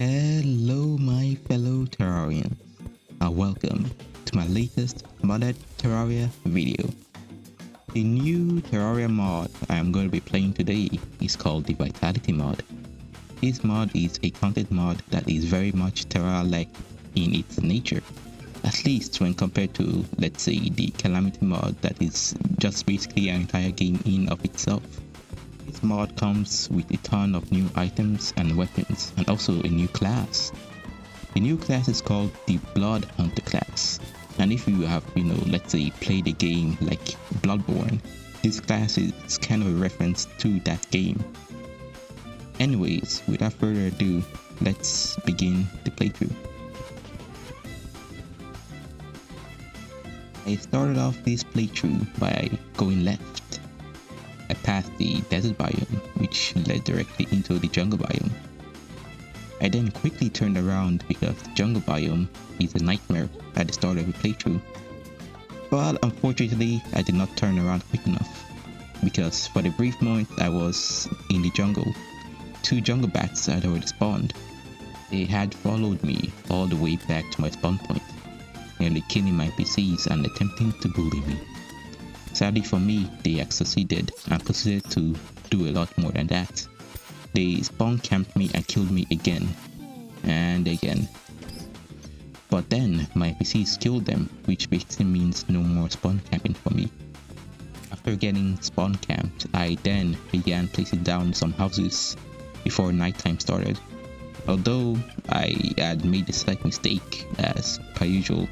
Hello, my fellow Terrarians, and welcome to my latest modded Terraria video. The new Terraria mod I am going to be playing today is called the Vitality mod. This mod is a content mod that is very much Terraria-like in its nature, at least when compared to, let's say, the Calamity mod that is just basically an entire game in of itself. This mod comes with a ton of new items and weapons, and also a new class. The new class is called the Blood Hunter class, and if you have, let's say, played a game like Bloodborne, this class is kind of a reference to that game. Anyways, without further ado, let's begin the playthrough. I started off this playthrough by going left. I passed the desert biome, which led directly into the jungle biome. I then quickly turned around because the jungle biome is a nightmare at the start of the playthrough. But unfortunately, I did not turn around quick enough, because for the brief moment I was in the jungle, two jungle bats had already spawned. They had followed me all the way back to my spawn point, nearly killing my PCs and attempting to bully me. Sadly for me, they had succeeded and proceeded to do a lot more than that. They spawn camped me and killed me again and again. But then my PCs killed them, which basically means no more spawn camping for me. After getting spawn camped, I then began placing down some houses before nighttime started. Although I had made a slight mistake as per usual,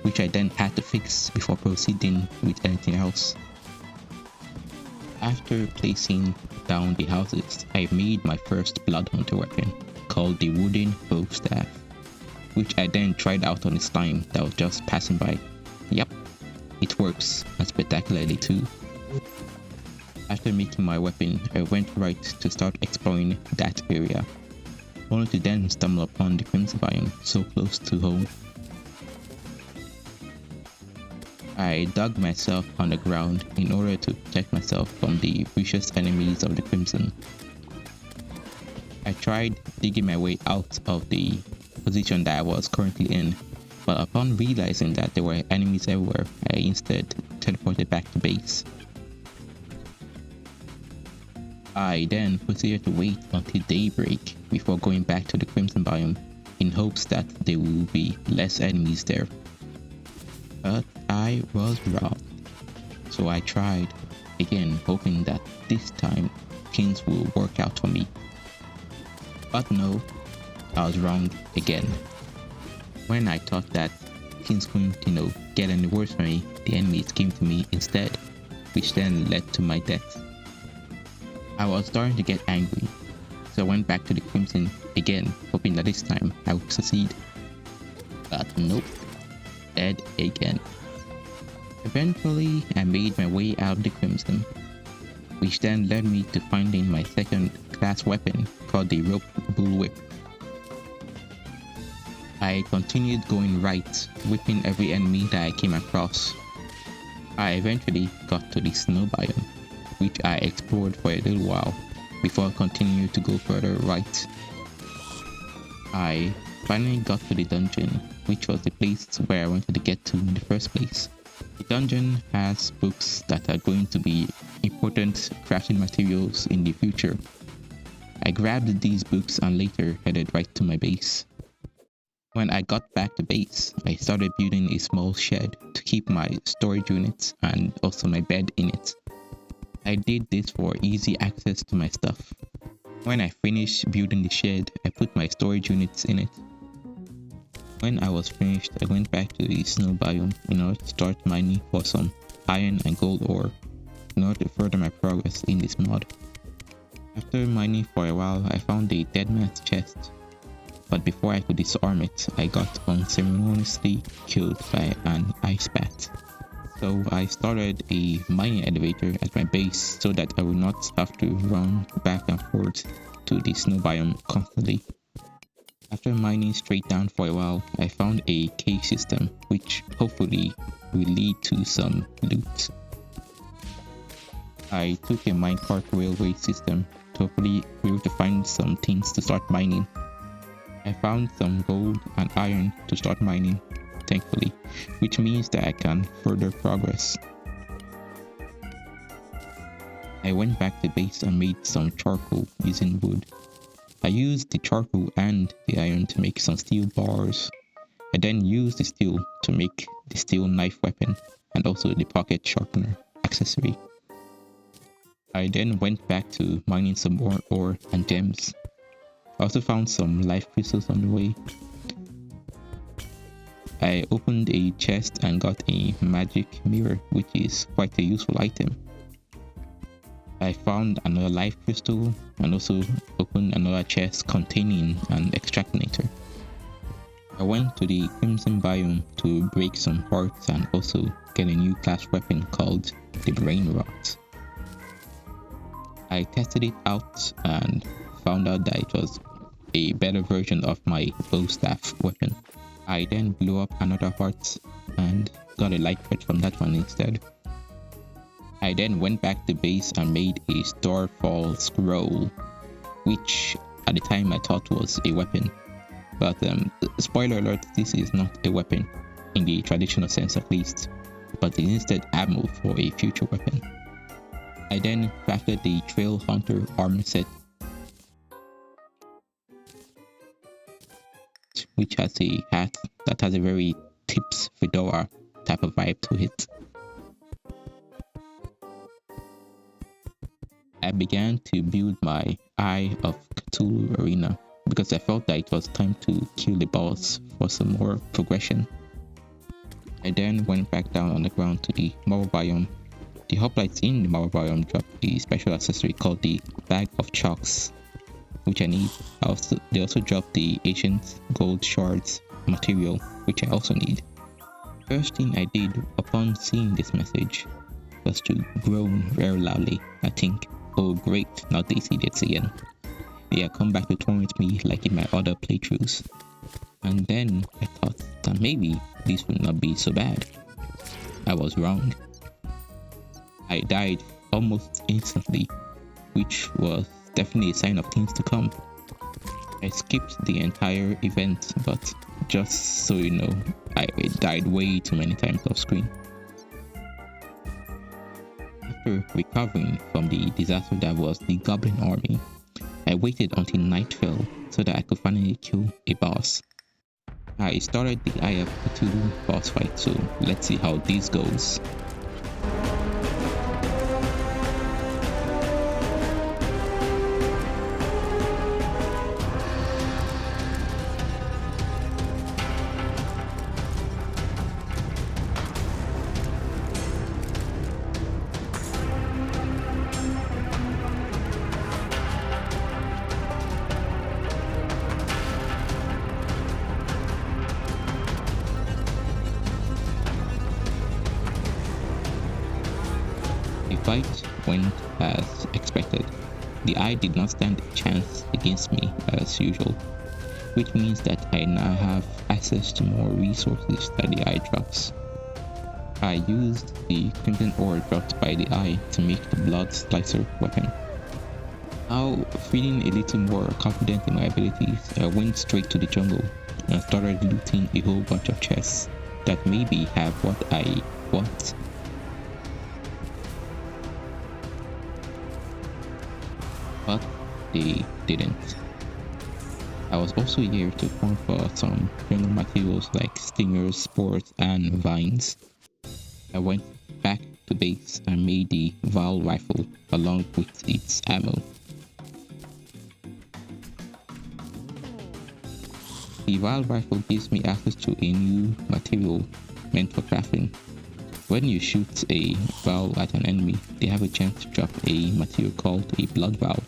which I then had to fix before proceeding with anything else. After placing down the houses, I made my first blood hunter weapon, called the wooden bow staff, which I then tried out on a slime that was just passing by. Yep, it works, and spectacularly too. After making my weapon, I went right to start exploring that area, only to then stumble upon the crimson biome so close to home. I dug myself on the ground in order to protect myself from the vicious enemies of the Crimson. I tried digging my way out of the position that I was currently in, but upon realizing that there were enemies everywhere, I instead teleported back to base. I then proceeded to wait until daybreak before going back to the Crimson biome in hopes that there will be less enemies there. But I was wrong, so I tried again, hoping that this time things will work out for me. But no, I was wrong again. When I thought that things couldn't, get any worse for me, the enemies came to me instead, which then led to my death. I was starting to get angry, so I went back to the Crimson again, hoping that this time I would succeed. But nope. Dead again. Eventually, I made my way out of the Crimson, which then led me to finding my second class weapon called the rope bullwhip. I continued going right, whipping every enemy that I came across. I eventually got to the snow biome, which I explored for a little while before continuing to go further right. I finally got to the dungeon, which was the place where I wanted to get to in the first place. The dungeon has books that are going to be important crafting materials in the future. I grabbed these books and later headed right to my base. When I got back to base, I started building a small shed to keep my storage units and also my bed in it. I did this for easy access to my stuff. When I finished building the shed, I put my storage units in it. When I was finished, I went back to the snow biome in order to start mining for some iron and gold ore in order to further my progress in this mod. After mining for a while, I found a dead man's chest, but before I could disarm it, I got unceremoniously killed by an ice bat. So I started a mining elevator at my base so that I would not have to run back and forth to the snow biome constantly. After mining straight down for a while, I found a cave system which hopefully will lead to some loot. I took a minecart railway system to hopefully be able to find some things to start mining. I found some gold and iron to start mining, thankfully, which means that I can further progress. I went back to base and made some charcoal using wood. I used the charcoal and the iron to make some steel bars. I then used the steel to make the steel knife weapon and also the pocket sharpener accessory. I then went back to mining some more ore and gems. I also found some life crystals on the way. I opened a chest and got a magic mirror, which is quite a useful item. I found another life crystal and also opened another chest containing an extractinator. I went to the Crimson biome to break some hearts and also get a new class weapon called the Brain Rot. I tested it out and found out that it was a better version of my bow staff weapon. I then blew up another heart and got a light quest from that one instead. I then went back to base and made a Starfall scroll, which at the time I thought was a weapon. But spoiler alert, this is not a weapon, in the traditional sense at least, but it is instead ammo for a future weapon. I then crafted the Trail Hunter armor set, which has a hat that has a very Tips Fedora type of vibe to it. I began to build my Eye of Cthulhu arena because I felt that it was time to kill the boss for some more progression. I then went back down on the ground to the marble biome. The hoplites in the marble biome dropped a special accessory called the Bag of Chalks, which I need. They also dropped the ancient gold shards material, which I also need. First thing I did upon seeing this message was to groan very loudly. I think, oh great, now they see this again. They had come back to torment me like in my other playthroughs. And then I thought that maybe this would not be so bad. I was wrong. I died almost instantly, which was definitely a sign of things to come. I skipped the entire event, but just so you know, I died way too many times off screen. After recovering from the disaster that was the Goblin army, I waited until night fell so that I could finally kill a boss. I started the Eye of Cthulhu boss fight, so let's see how this goes. The fight went as expected. The Eye did not stand a chance against me as usual, which means that I now have access to more resources that the Eye drops. I used the Crimson ore dropped by the Eye to make the Blood Slicer weapon. Now, feeling a little more confident in my abilities, I went straight to the jungle and started looting a whole bunch of chests that maybe have what I want. But they didn't. I was also here to farm for some general materials like stingers, spores, and vines. I went back to base and made the Val rifle along with its ammo. The Val rifle gives me access to a new material meant for crafting. When you shoot a Val at an enemy, they have a chance to drop a material called a Blood Val.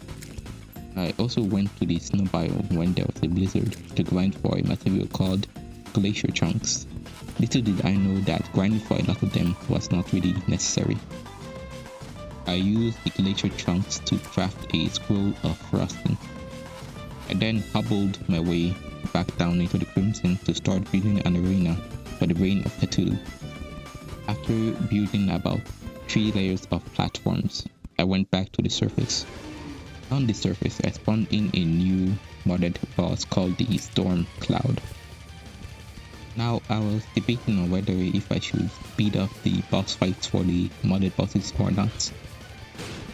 I also went to the snow biome when there was a blizzard to grind for a material called glacier chunks. Little did I know that grinding for a lot of them was not really necessary. I used the glacier chunks to craft a scroll of frosting. I then hobbled my way back down into the Crimson to start building an arena for the Reign of Cthulhu. After building about 3 layers of platforms, I went back to the surface. On the surface, I spawned in a new modded boss called the Storm Cloud. Now, I was debating on whether if I should speed up the boss fights for the modded bosses or not.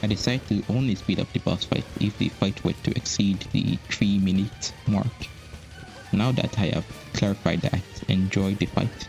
I decided to only speed up the boss fight if the fight were to exceed the 3-minute mark. Now that I have clarified that, enjoy the fight.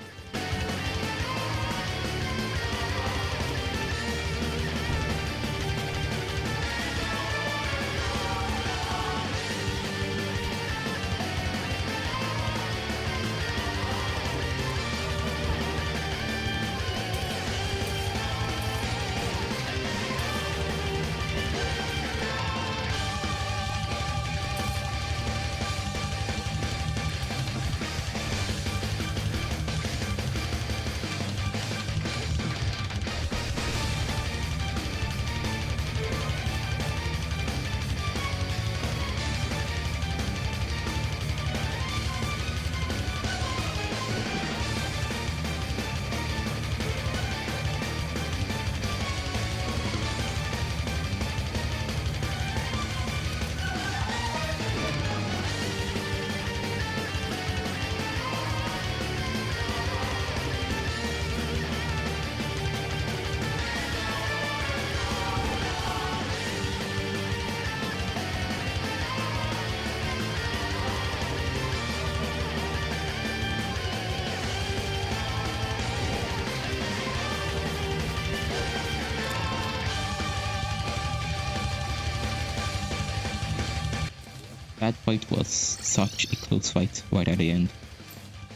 That fight was such a close fight right at the end.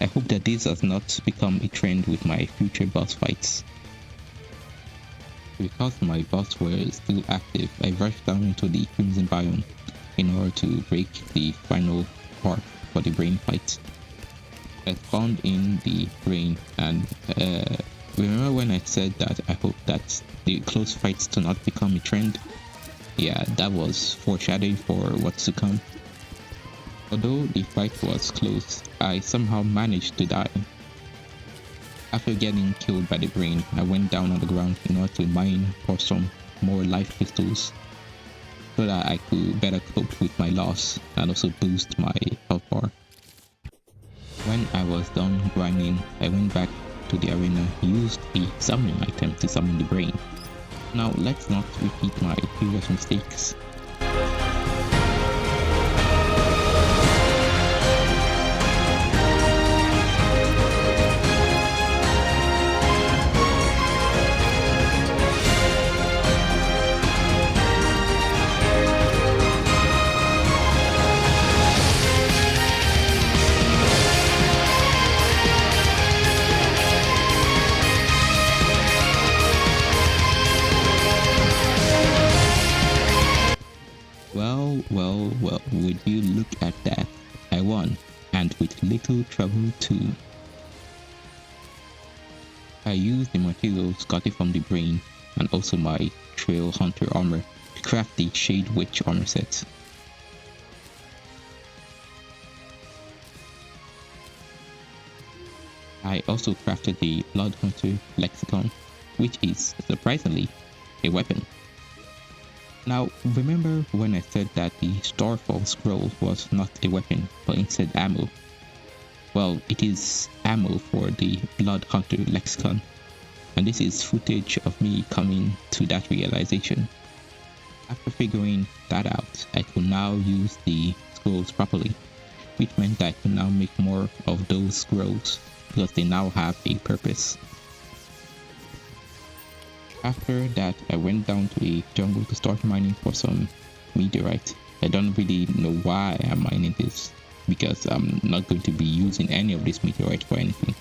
I hope that this has not become a trend with my future boss fights. Because my boss were still active, I rushed down into the Crimson biome in order to break the final part for the brain fight. I spawned in the brain, and remember when I said that I hope that the close fights do not become a trend? Yeah, that was foreshadowing for what's to come. Although the fight was close, I somehow managed to die. After getting killed by the brain, I went down on the ground in order to mine for some more life crystals so that I could better cope with my loss and also boost my health bar. When I was done grinding, I went back to the arena, used a summoning item to summon the brain. Now let's not repeat my previous mistakes. Well, would you look at that? I won, and with little trouble too. I used the materials gotten from the brain and also my Trail Hunter armor to craft the Shade Witch armor set. I also crafted the Blood Hunter lexicon, which is, surprisingly, a weapon. Now, remember when I said that the Starfall scroll was not a weapon, but instead ammo? Well, it is ammo for the Blood Hunter lexicon, and this is footage of me coming to that realization. After figuring that out, I could now use the scrolls properly, which meant that I could now make more of those scrolls, because they now have a purpose. After that, I went down to a jungle to start mining for some meteorite. I don't really know why I'm mining this, because I'm not going to be using any of this meteorite for anything.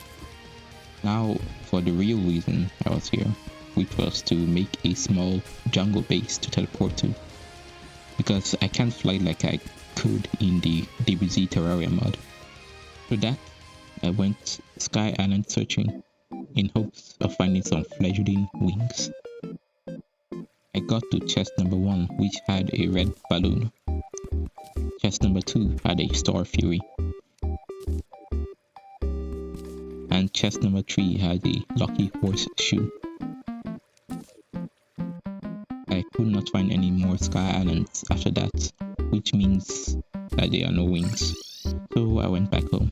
Now, for the real reason I was here, which was to make a small jungle base to teleport to, because I can't fly like I could in the DBZ Terraria mod. For that, I went Sky Island searching in hopes of finding some fledgling wings. I got to chest number 1, which had a red balloon. Chest number 2 had a Star Fury. And chest number 3 had a Lucky Horseshoe. I could not find any more Sky Islands after that, which means that there are no wings. So I went back home.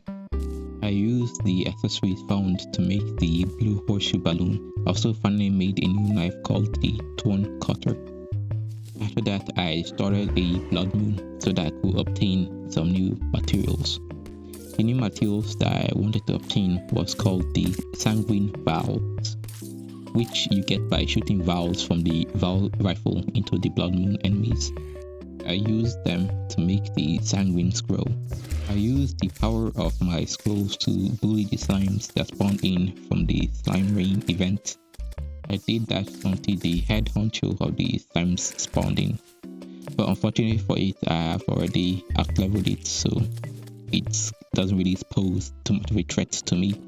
I used the accessories found to make the blue horseshoe balloon. I also finally made a new knife called the Thorn Cutter. After that, I started a blood moon so that I could obtain some new materials. The new materials that I wanted to obtain was called the Sanguine Valves, which you get by shooting valves from the valve rifle into the blood moon enemies. I used them to make the sanguines grow. I used the power of my scrolls to bully the slimes that spawned in from the slime rain event. I did that until the head honcho of the slimes spawned in. But unfortunately for it, I have already out-leveled it, so it doesn't really pose too much of a threat to me.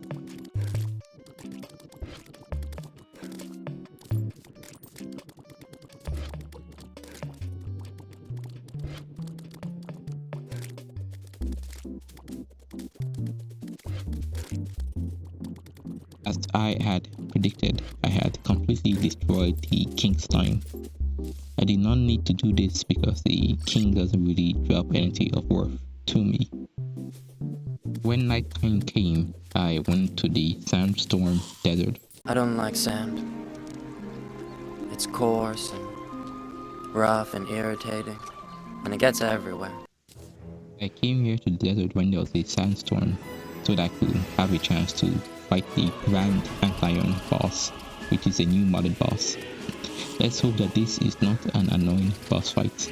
As I had predicted, I had completely destroyed the king slime. I did not need to do this because the king doesn't really drop anything of worth to me. When nighttime came, I went to the sandstorm desert. I don't like sand. It's coarse and rough and irritating, and it gets everywhere. I came here to the desert when there was a sandstorm so that I could have a chance to fight the Grand Antlion boss, which is a new modded boss. Let's hope that this is not an annoying boss fight.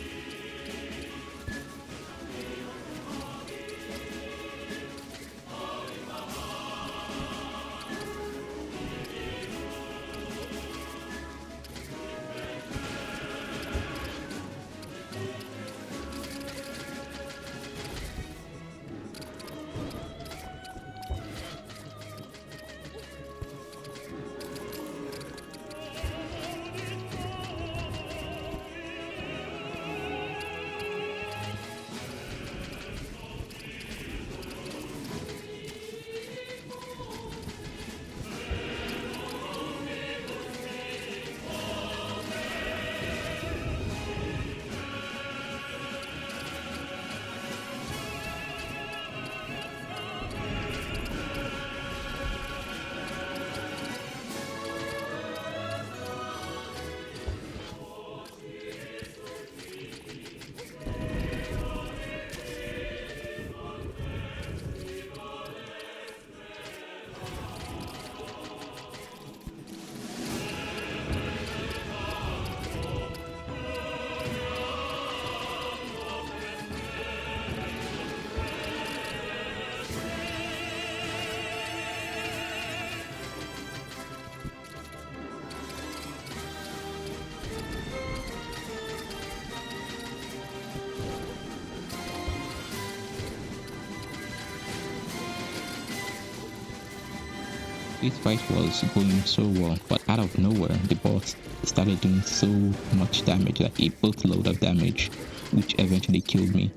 This fight was going so well, but out of nowhere, the boss started doing so much damage, like a boatload of damage, which eventually killed me.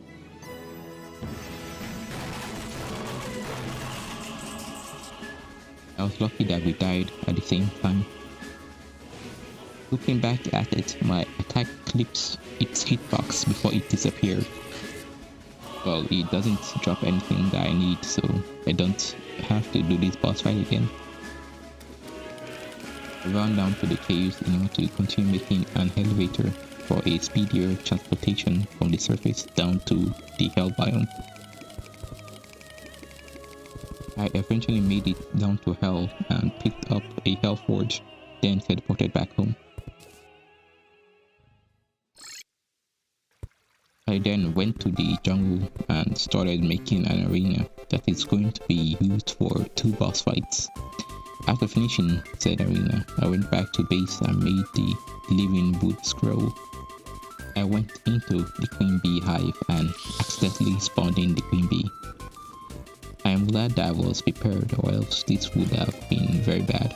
I was lucky that we died at the same time. Looking back at it, my attack clips its hitbox before it disappeared. Well, it doesn't drop anything that I need, so I don't have to do this boss fight again. I ran down to the caves in order to continue making an elevator for a speedier transportation from the surface down to the hell biome. I eventually made it down to hell and picked up a hell forge, then teleported back home. I then went to the jungle and started making an arena that is going to be used for 2 boss fights. After finishing said arena, I went back to base and made the living wood scroll. I went into the queen bee hive and accidentally spawned in the queen bee. I am glad that I was prepared, or else this would have been very bad.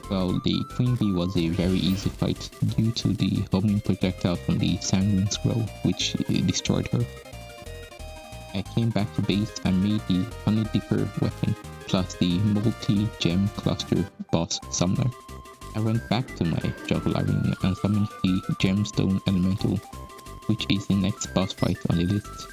Well, the Queen Bee was a very easy fight due to the homing projectile from the Sanguine Scroll, which destroyed her. I came back to base and made the Honey Dipper weapon, plus the multi-gem cluster boss summoner. I went back to my juggler arena and summoned the Gemstone Elemental, which is the next boss fight on the list.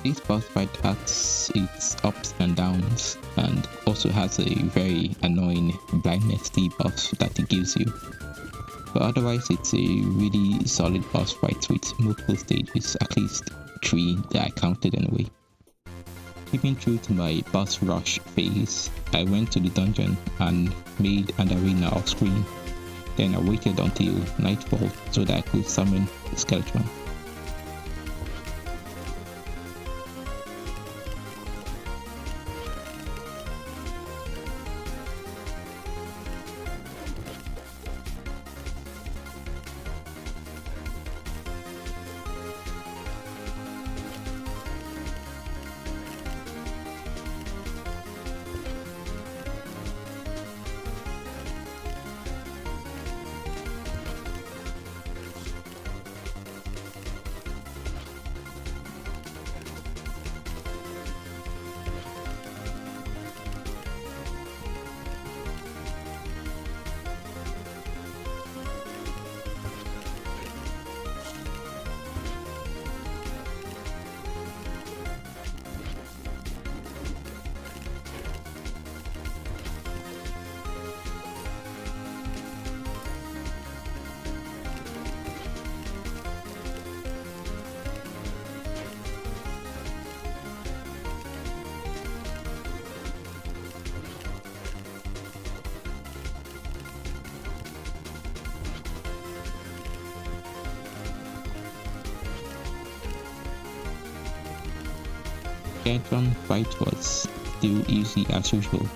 This boss fight has its ups and downs and also has a very annoying blindness debuff that it gives you. But otherwise it's a really solid boss fight with multiple stages, at least 3 that I counted anyway. Keeping true to my boss rush phase, I went to the dungeon and made an arena off screen. Then I waited until nightfall so that I could summon the skeleton. Skeleton fight was still easy as usual,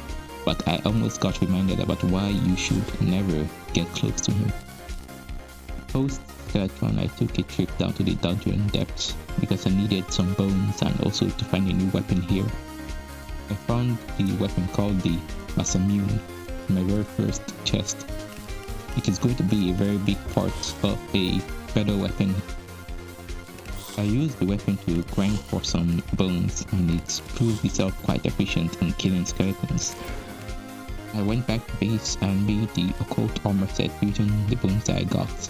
but I almost got reminded about why you should never get close to him. Post Skeleton, I took a trip down to the dungeon depths because I needed some bones and also to find a new weapon here. I found the weapon called the Mastermode in my very first chest. It is going to be a very big part of a better weapon. I used the weapon to grind for some bones and it proved itself quite efficient in killing skeletons. I went back to base and made the occult armor set using the bones that I got.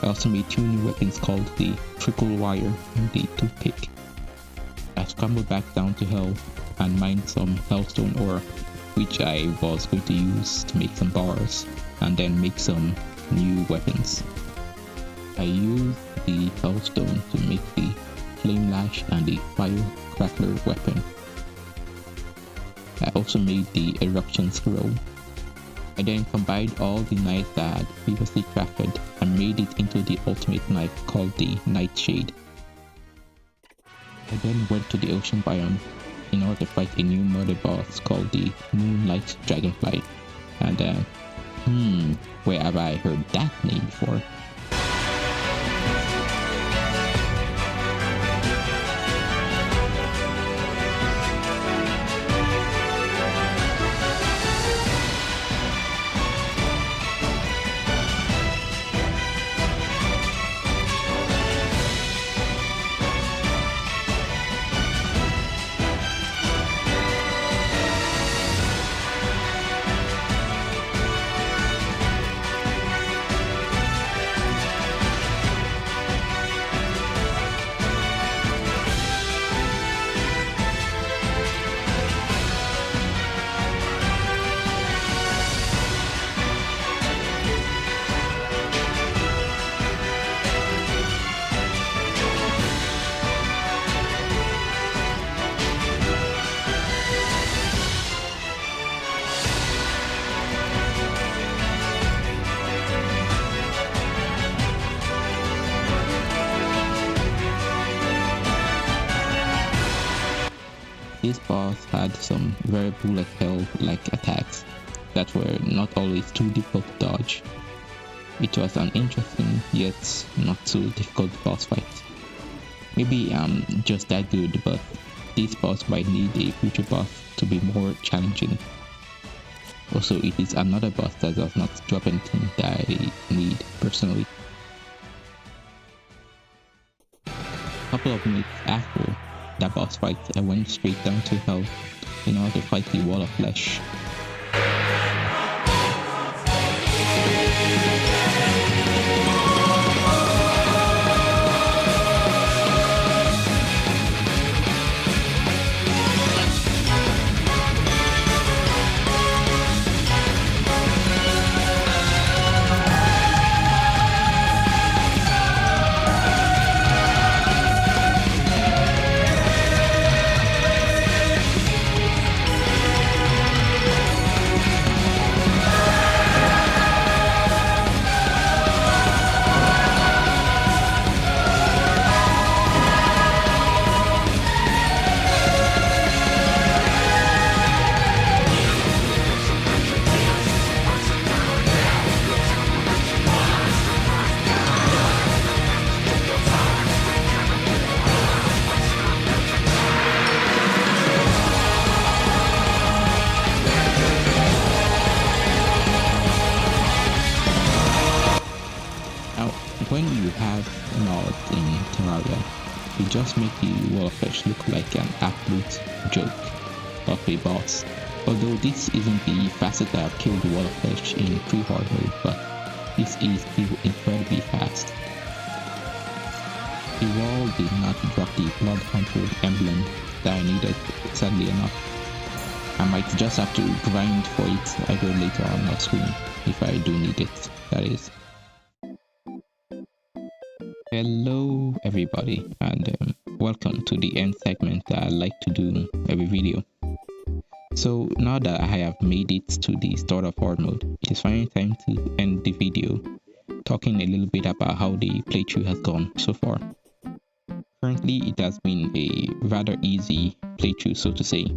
I also made 2 new weapons called the Trickle Wire and the Toothpick. I scrambled back down to Hell and mined some Hellstone ore, which I was going to use to make some bars and then make some new weapons. I used the hellstone to make the flame lash and the firecracker weapon. I also made the eruption scroll. I then combined all the knives that I had previously crafted and made it into the ultimate knife called the Nightshade. I then went to the ocean biome in order to fight a new murder boss called the Moonlight Dragonfly. And where have I heard that name before? This boss had some very bullet hell-like attacks that were not always too difficult to dodge. It was an interesting yet not so difficult boss fight. Maybe I'm just that good, but this boss might need a future boss to be more challenging. Also, it is another boss that does not drop anything that I need personally. A couple of minutes after that boss fight, I went straight down to hell in order to fight the wall of flesh. When you have mods in Terraria, you just make the wall of flesh look like an absolute joke of a boss. Although this isn't the fastest I have killed the wall of flesh in Pre-hardmode, but this is still incredibly fast. The wall did not drop the Blood Hunter emblem that I needed, sadly enough. I might just have to grind for it either later on off screen, if I do need it, that is. Hello everybody, and welcome to the end segment that I like to do every video. So now that I have made it to the start of hard mode, it is finally time to end the video talking a little bit about how the playthrough has gone so far. Currently it has been a rather easy playthrough, so to say.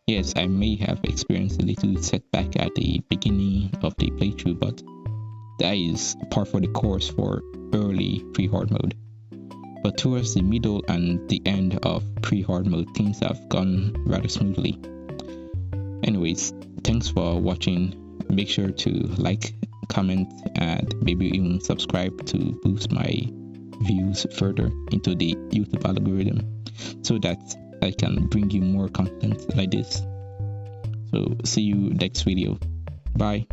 Yes, I may have experienced a little setback at the beginning of the playthrough, but that is par for the course for early pre-hard mode. But towards the middle and the end of pre-hard mode, things have gone rather smoothly. Anyways, thanks for watching. Make sure to like, comment, and maybe even subscribe to boost my views further into the YouTube algorithm so that I can bring you more content like this. So see you next video. Bye.